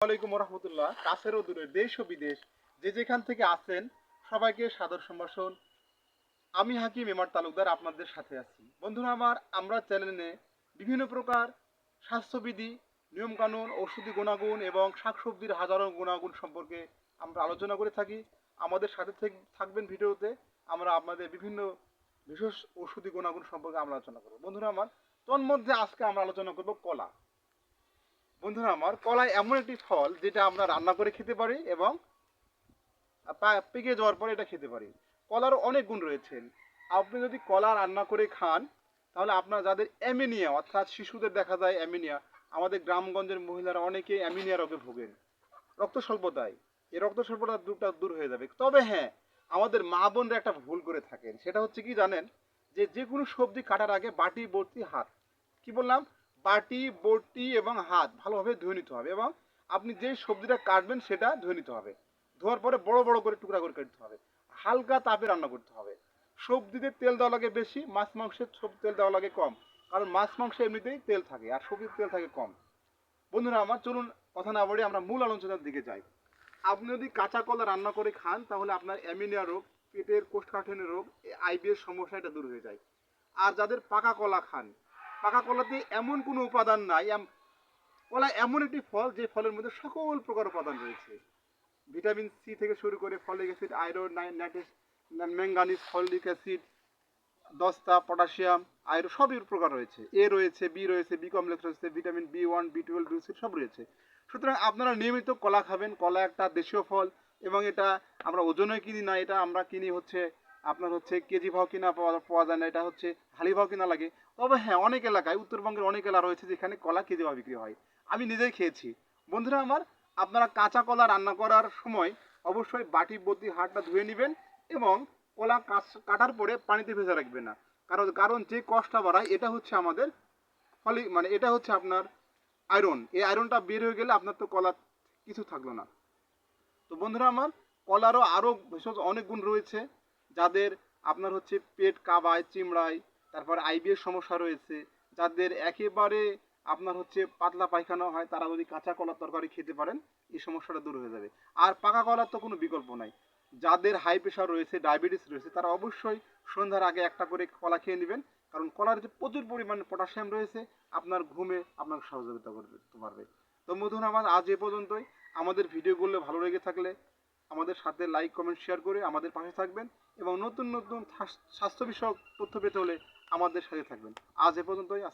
ওয়ালাইকুম রহমতুল্লাহ। কাছের ও দূরের দেশ ও বিদেশ যে যেখান থেকে আছেন সবাইকে সাদর সম্ভাষণ। আমি হাকিম এমআর তালুকদার আপনাদের সাথে আছি। বন্ধুরা আমার, আমরা চ্যানেলে বিভিন্ন প্রকার স্বাস্থ্যবিধি, নিয়মকানুন, ঔষধি গুণাগুণ এবং শাকসবজির হাজারো গুণাগুণ সম্পর্কে আমরা আলোচনা করে থাকি। আমাদের সাথে থাকবেন ভিডিওতে। আমরা আপনাদের বিভিন্ন বিশেষ ঔষধি গুণাগুণ সম্পর্কে আমরা আলোচনা করব। বন্ধুরা আমার, তন্মধ্যে আজকে আমরা আলোচনা করব কলা। বন্ধুরা আমার, কলা এমন একটি ফল যেটা আমরা রান্না করে খেতে পারি এবং পেকে যাওয়ার পরে এটা খেতে পারি। কলার অনেক গুণ রয়েছে। আপনি যদি কলা রান্না করে খান তাহলে আপনার যাদের অ্যামিনিয়া, অর্থাৎ শিশুদের দেখা যায় অ্যামিনিয়া, আমাদের গ্রামগঞ্জের মহিলারা অনেকে অ্যামিনিয়া রোগে ভোগেন, রক্ত স্বল্পতায়, এই রক্ত স্বল্পতা দূর হয়ে যাবে। তবে হ্যাঁ, আমাদের মা বোনরা একটা ভুল করে থাকেন, সেটা হচ্ছে কি জানেন, যে যে কোনো সবজি কাটার আগে বাটি ভর্তি হাত, কি বললাম, বাটি বটি এবং হাত ভালোভাবে ধুয়ে নিতে হবে এবং আপনি যে সবজিটা কাটবেন সেটা ধুয়ে নিতে হবে। ধোয়ার পরে বড় বড় করে টুকরা করে কাটতে হবে, হালকা তাপে রান্না করতে হবে। সবজিতে তেল দেওয়া লাগে বেশি, মাছ মাংসের সব তেল দেওয়া লাগে কম, কারণ মাছ মাংসে এমনিতেই তেল থাকে আর সবজির তেল থাকে কম। বন্ধুরা আমার, চলুন কথা না বলে আমরা মূল আলোচনার দিকে যাই। আপনি যদি কাঁচা কলা রান্না করে খান তাহলে আপনার অ্যামিনিয়া রোগ, পেটের কোষ্ঠকাঠিন্য রোগ, আইবিএস সমস্যা এটা দূর হয়ে যায়। আর যাদের পাকা কলা খান, পাকা কলাতে এমন কোনো উপাদান নাই। কলা এমন একটি ফল যে ফলের মধ্যে সকল প্রকার উপাদান রয়েছে। ভিটামিন সি থেকে শুরু করে folic acid, iron, manganese, folic acid, দস্তা, পটাশিয়াম, আয়রন সবই প্রকার রয়েছে। এ রয়েছে, বি রয়েছে, বি কমপ্লেক্স রয়েছে, ভিটামিন বি1, বি12, বি6 সব রয়েছে। সুতরাং আপনারা নিয়মিত কলা খাবেন। কলা একটা দেশীয় ফল এবং এটা আমরা ওজনে কিনি না, এটা আমরা কিনি হচ্ছে আপনার হচ্ছে কেজি ভাও কিনা পাওয়া যায় না, এটা হচ্ছে হালি ভাও কিনা লাগে। তবে হ্যাঁ, অনেক এলাকায়, উত্তরবঙ্গের অনেক এলাকা রয়েছে যেখানে কলা কেজি ভাও বিক্রি হয়। আমি নিজেই খেয়েছি। বন্ধুরা আমার, আপনারা কাঁচা কলা রান্না করার সময় অবশ্যই বাটি বটি হাতটা ধুয়ে নেবেন এবং কলা কাটার পরে পানিতে ভেজে রাখবেন না। কারণ কারণ যে কষটা বাড়ায় এটা হচ্ছে আমাদের ফলে, মানে এটা হচ্ছে আপনার আয়রন। এই আয়রনটা বের হয়ে গেলে আপনার তো কলা কিছু থাকলো না। তো বন্ধুরা আমার, কলারও আরও ভেষজ অনেক গুণ রয়েছে। যাদের আপনার হচ্ছে পেট কাবায়, চিমড়ায়, তারপর আইবিএস সমস্যা রয়েছে, যাদের একেবারে আপনার হচ্ছে পাতলা পায়খানা হয়, তারা যদি কাঁচা কলার তরকারি খেতে পারেন এই সমস্যাটা দূর হয়ে যাবে। আর পাকা কলার তো কোনো বিকল্প নাই। যাদের হাই প্রেশার রয়েছে, ডায়াবেটিস রয়েছে, তারা অবশ্যই সন্ধ্যার আগে একটা করে কলা খেয়ে নেবেন। কারণ কলার যে প্রচুর পরিমাণে পটাশিয়াম রয়েছে, আপনার ঘুমে আপনাকে সহযোগিতা করতে পারবে। তো বন্ধুরা আমার, আজ এ পর্যন্তই। আমাদের ভিডিওগুলো ভালো লেগে থাকলে আমাদের সাথে লাইক, কমেন্ট, শেয়ার করে আমাদের পাশে থাকবেন এবং নতুন নতুন স্বাস্থ্য বিষয়ক তথ্য পেতে হলে আমাদের সাথে থাকবেন। আজ এ পর্যন্তই।